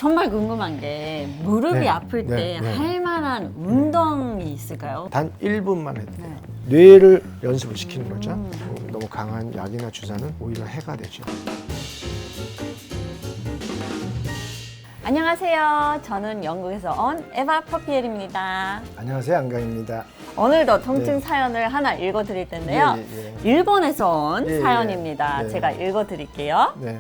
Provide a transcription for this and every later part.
정말 궁금한 게 무릎이 네, 아플 네, 때 네. 할 만한 운동이 있을까요? 단 1분만 해도 돼요. 네. 뇌를 연습을 시키는 거죠. 너무 강한 약이나 주사는 오히려 해가 되죠. 안녕하세요. 저는 영국에서 온 에바 퍼피엘입니다. 안녕하세요, 안강입니다. 오늘도 통증 네. 사연을 하나 읽어드릴 텐데요. 예. 일본에서 온 예, 예. 사연입니다. 네. 제가 읽어드릴게요. 네.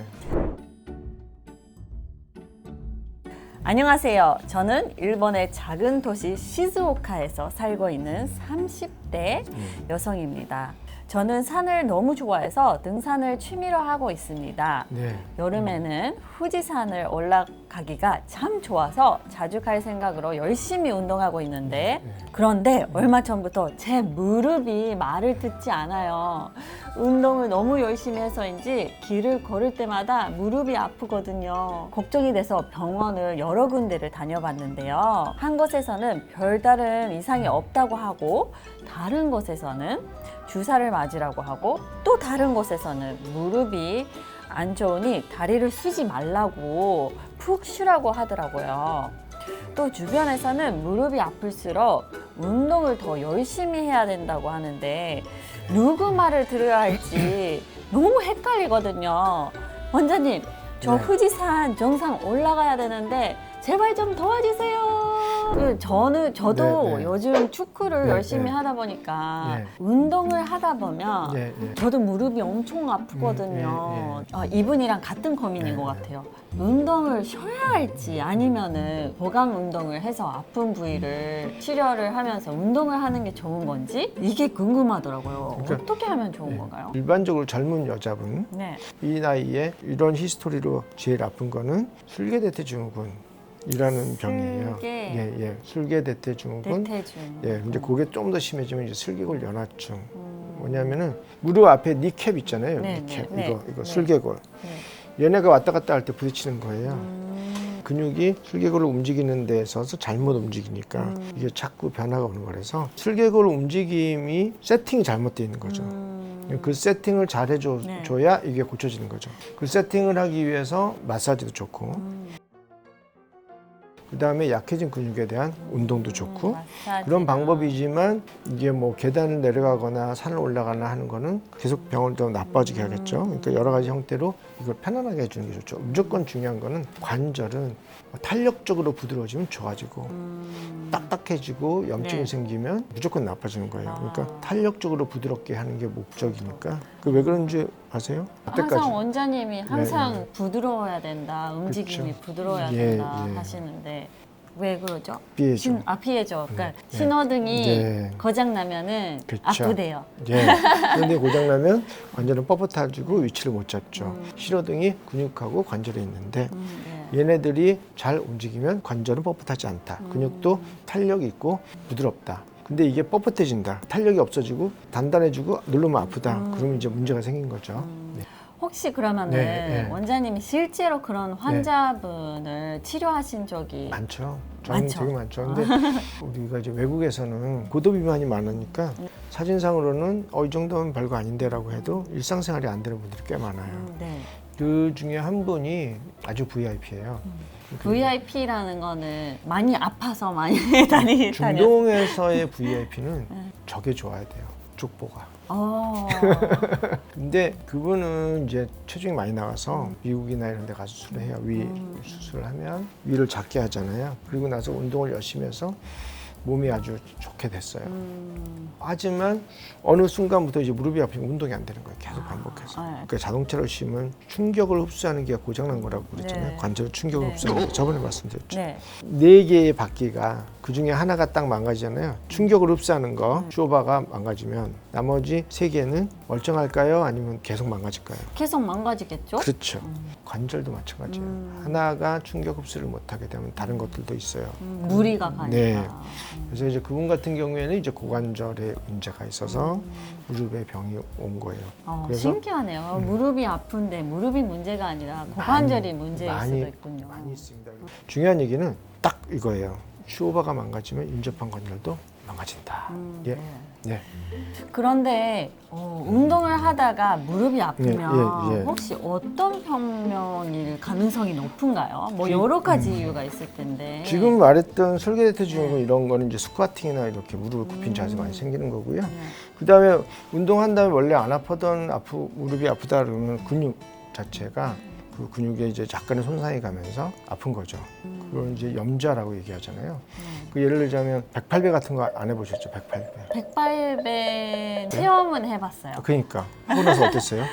안녕하세요. 저는 일본의 작은 도시 시즈오카에서 살고 있는 30대 여성입니다. 저는 산을 너무 좋아해서 등산을 취미로 하고 있습니다. 네. 여름에는 후지산을 올라가기가 참 좋아서 자주 갈 생각으로 열심히 운동하고 있는데, 그런데 얼마 전부터 제 무릎이 말을 듣지 않아요. 운동을 너무 열심히 해서인지 길을 걸을 때마다 무릎이 아프거든요. 걱정이 돼서 병원을 여러 군데를 다녀봤는데요. 한 곳에서는 별다른 이상이 없다고 하고, 다른 곳에서는 주사를 맞으라고 하고, 또 다른 곳에서는 무릎이 안 좋으니 다리를 쓰지 말라고 푹 쉬라고 하더라고요. 또 주변에서는 무릎이 아플수록 운동을 더 열심히 해야 된다고 하는데, 누구 말을 들어야 할지 너무 헷갈리거든요. 원장님, 저 네. 후지산 정상 올라가야 되는데 제발 좀 도와주세요. 저도 네, 네. 요즘 축구를 네, 열심히 네. 하다 보니까 네. 운동을 하다 보면 네, 네. 저도 무릎이 엄청 아프거든요. 이분이랑 같은 고민인 네, 것 네. 같아요. 운동을 쉬어야 할지 아니면은 보강 운동을 해서 아픈 부위를 치료를 하면서 운동을 하는 게 좋은 건지 이게 궁금하더라고요. 그러니까, 어떻게 하면 좋은 건가요? 일반적으로 젊은 여자분, 네. 이 나이에 이런 히스토리로 제일 아픈 거는 술계대퇴 증후군이라는 병이에요. 술계. 술계대퇴 증후군. 대퇴중. 예, 근데 그게 좀 더 심해지면 이제 슬개골 연화증. 뭐냐면은 무릎 앞에 니캡 있잖아요. 네, 니캡. 네, 이거 네. 슬개골. 네. 얘네가 왔다 갔다 할 때 부딪히는 거예요. 근육이 슬개골을 움직이는 데 있어서 잘못 움직이니까 이게 자꾸 변화가 오는 거라서 슬개골 움직임이 세팅이 잘못되어 있는 거죠. 그 세팅을 잘 해줘야 이게 고쳐지는 거죠. 그 세팅을 하기 위해서 마사지도 좋고 그 다음에 약해진 근육에 대한 운동도 좋고 마사지나. 그런 방법이지만 이게 뭐 계단을 내려가거나 산을 올라가나 하는 거는 계속 병을 더 나빠지게 하겠죠. 그러니까 여러 가지 형태로 이걸 편안하게 해주는 게 좋죠. 무조건 중요한 거는 관절은 탄력적으로 부드러워지면 좋아지고 딱딱해지고 염증이 네. 생기면 무조건 나빠지는 거예요. 그러니까 아. 탄력적으로 부드럽게 하는 게 목적이니까 그 왜 그런지 아세요? 항상 원장님이 항상 부드러워야 된다, 움직임이 그쵸. 부드러워야 예, 된다 예. 하시는데 왜 그러죠? 피해죠. 피해죠. 그러니까 네. 신호등이 네. 고장 나면은 그쵸. 아프대요. 예. 그런데 고장나면 관절은 뻣뻣해지고 위치를 못 잡죠. 신호등이 근육하고 관절에 있는데 네. 얘네들이 잘 움직이면 관절은 뻣뻣하지 않다. 근육도 탄력이 있고 부드럽다. 근데 이게 뻣뻣해진다. 탄력이 없어지고 단단해지고 누르면 아프다. 그러면 이제 문제가 생긴 거죠. 네. 혹시 그러면은 네, 네. 원장님이 실제로 그런 환자분을 치료하신 적이 많죠. 저는 많죠. 되게 많죠. 근데 우리가 이제 외국에서는 고도비만이 많으니까 사진상으로는 이 정도면 별거 아닌데라고 해도 일상생활이 안 되는 분들이 꽤 많아요. 네. 그 중에 한 분이 아주 VIP예요. VIP라는 거는 많이 아파서 많이 다니. 중동에서의 VIP는 저게 좋아야 돼요. 족보가. 근데 그분은 이제 체중이 많이 나가서 미국이나 이런 데 가서 수술을 해요. 위 수술을 하면 위를 작게 하잖아요. 그리고 나서 운동을 열심히 해서 몸이 아주 좋게 됐어요. 하지만 어느 순간부터 이제 무릎이 아프면 운동이 안 되는 거예요. 계속 반복해서. 그러니까 자동차로 쉬면 충격을 흡수하는 게 고장난 거라고 그랬잖아요. 네. 관절 충격을 네. 흡수하는 거 저번에 말씀드렸죠. 네. 네 개의 바퀴가 그 중에 하나가 딱 망가지잖아요. 충격을 흡수하는 거 쇼바가 망가지면 나머지 세 개는 멀쩡할까요? 아니면 계속 망가질까요? 계속 망가지겠죠? 그렇죠. 관절도 마찬가지예요. 하나가 충격 흡수를 못하게 되면 다른 것들도 있어요. 무리가 가니까. 네. 그래서 이제 그분 같은 경우에는 이제 고관절에 문제가 있어서 무릎에 병이 온 거예요. 그래서 신기하네요. 무릎이 아픈데 무릎이 문제가 아니라 고관절이 문제일 수도 있군요. 많이 있습니다. 중요한 얘기는 딱 이거예요. 쇼바가 망가지면 인접한 관절도 망가진다. 네. 네. 그런데 운동을 하다가 무릎이 아프면 예, 예. 혹시 어떤 병명일 가능성이 높은가요? 뭐 여러 가지 이유가 있을 텐데. 지금 말했던 설계대퇴 증후군 이런 거는 이제 스쿼팅이나 이렇게 무릎을 굽힌 자세 많이 생기는 거고요. 그다음에 운동한 다음에 원래 안 아프던 무릎이 아프다 그러면 근육 자체가 그 근육에 이제 약간의 손상이 가면서 아픈 거죠. 그걸 이제 염좌라고 얘기하잖아요. 그 예를 들자면 108배 같은 거 안 해보셨죠? 108배. 108배 체험은 해봤어요. 그러니까 하고 나서 어땠어요?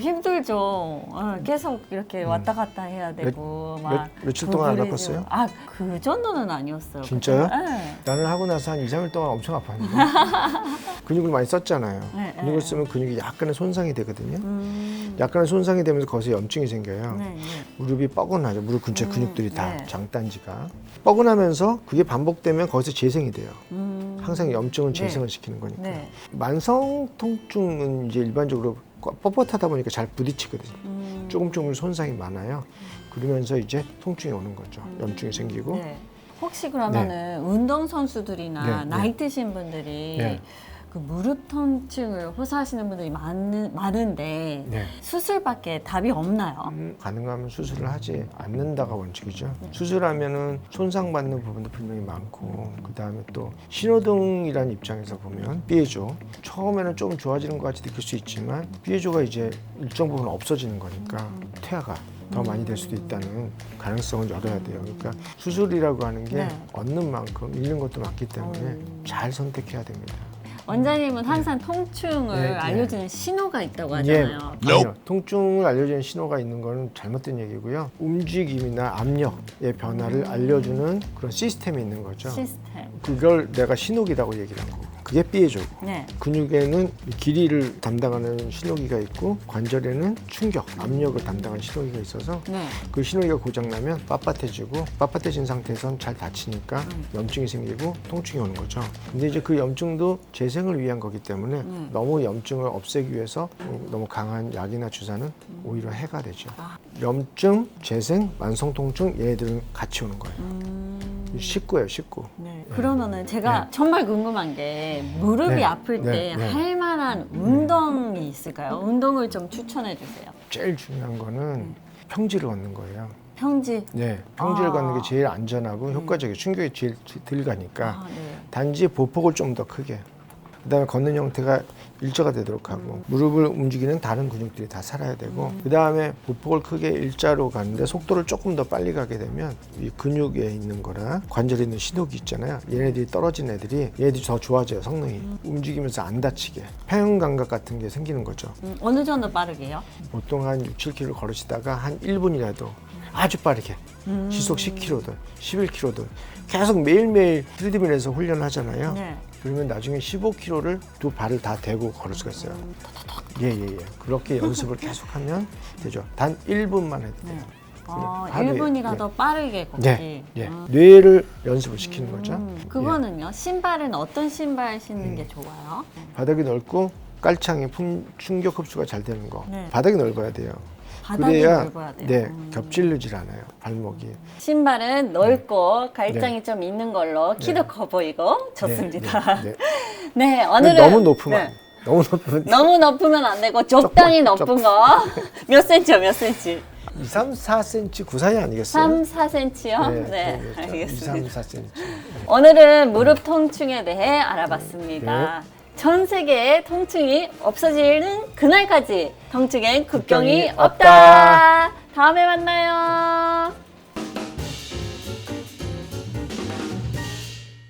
힘들죠. 계속 이렇게 왔다 갔다 해야 되고 막 며칠 동안 안 구부리지. 아팠어요? 그 정도는 아니었어요. 진짜요? 네. 나는 하고 나서 한 2, 3일 동안 엄청 아팠는데 근육을 많이 썼잖아요. 네, 근육을 네. 쓰면 근육이 약간의 손상이 되거든요. 약간의 손상이 되면서 거기서 염증이 생겨요. 네, 네. 무릎이 뻐근하죠. 무릎 근처 근육들이 다 네. 장단지가 뻐근하면서 그게 반복되면 거기서 재생이 돼요. 항상 염증은 네. 재생을 시키는 거니까. 네. 만성 통증은 이제 일반적으로 뻣뻣하다 보니까 잘 부딪히거든요. 조금 손상이 많아요. 그러면서 이제 통증이 오는 거죠. 염증이 생기고. 네. 혹시 그러면은 운동 선수들이나 네, 나이 드신 분들이 네. 그 무릎 통증을 호소하시는 분들이 많은데 네. 수술밖에 답이 없나요? 가능하면 수술을 하지 않는다가 원칙이죠. 수술하면은 손상받는 부분도 분명히 많고, 그 다음에 또 신호등이라는 입장에서 보면 피해조 처음에는 좀 좋아지는 것 같이 느낄 수 있지만 피해조가 이제 일정 부분 없어지는 거니까 퇴화가 더 많이 될 수도 있다는 가능성을 열어야 돼요. 그러니까 수술이라고 하는 게 네. 얻는 만큼 잃는 것도 많기 때문에 잘 선택해야 됩니다. 원장님은 항상 통증을 네, 네. 알려주는 신호가 있다고 예, 하잖아요. 아니요. 통증을 알려주는 신호가 있는 거는 잘못된 얘기고요. 움직임이나 압력의 변화를 알려주는 그런 시스템이 있는 거죠. 시스템. 그걸 내가 신호기라고 얘기를 한 거고. 그게 삐에조고. 네. 근육에는 길이를 담당하는 신호기가 있고 관절에는 충격, 압력을 담당하는 신호기가 있어서 네. 그 신호기가 고장나면 빳빳해지고 빳빳해진 상태에선 잘 다치니까 염증이 생기고 통증이 오는 거죠. 근데 이제 그 염증도 재생을 위한 거기 때문에 너무 염증을 없애기 위해서 너무 강한 약이나 주사는 오히려 해가 되죠. 염증, 재생, 만성 통증 얘네들은 같이 오는 거예요. 식구예요, 식구. 네. 그러면은 제가 정말 궁금한 게 무릎이 네. 아플 때 네. 할 만한 운동이 있을까요? 운동을 좀 추천해 주세요. 제일 중요한 거는 평지를 걷는 거예요. 평지. 네, 평지를 아. 걷는 게 제일 안전하고 효과적이에요. 충격이 제일 덜 가니까. 네. 단지 보폭을 좀 더 크게. 그다음에 걷는 형태가 일자가 되도록 하고 무릎을 움직이는 다른 근육들이 다 살아야 되고 그다음에 보폭을 크게 일자로 가는데 속도를 조금 더 빨리 가게 되면 이 근육에 있는 거나 관절에 있는 신호기 있잖아요. 얘네들이 떨어진 애들이 얘네들이 더 좋아져요. 성능이. 움직이면서 안 다치게. 평형 감각 같은 게 생기는 거죠. 어느 정도 빠르게요? 보통 한 6, 7km 걸으시다가 한 1분이라도 아주 빠르게 시속 10km든 11km든 계속 매일매일 트레드밀에서 훈련을 하잖아요. 네. 그러면 나중에 15km를 두 발을 다 대고 걸을 수가 있어요. 예. 그렇게 연습을 계속하면 되죠. 단 1분만 해도 돼요. 하루에. 1분이라도 빠르게 걷기. 네. 뇌를 연습을 시키는 거죠. 그거는요? 신발은 어떤 신발 신는 게 좋아요? 바닥이 넓고 깔창에 충격 흡수가 잘 되는 거. 네. 바닥이 넓어야 돼요. 바닥이 그래야 넓어야 돼요. 네, 겹질르질 않아요. 발목이. 신발은 넓고 갈장이 좀 있는 걸로 키도 커 보이고 좋습니다. 네. 네, 오늘은 너무 높으면 네. 너무 높으면 너무 높으면 안 되고 적당히 높은 거. 몇 센치요? 몇 센치? 2, 3, 4cm 그 사이 아니겠어요? 3, 4cm요? 네, 그렇죠. 알겠습니다. 2, 3, 4cm. 오늘은 무릎 통증에 대해 알아봤습니다. 전 세계의 통증이 없어지는 그날까지 통증엔 국경이 국경이 없다. 다음에 만나요.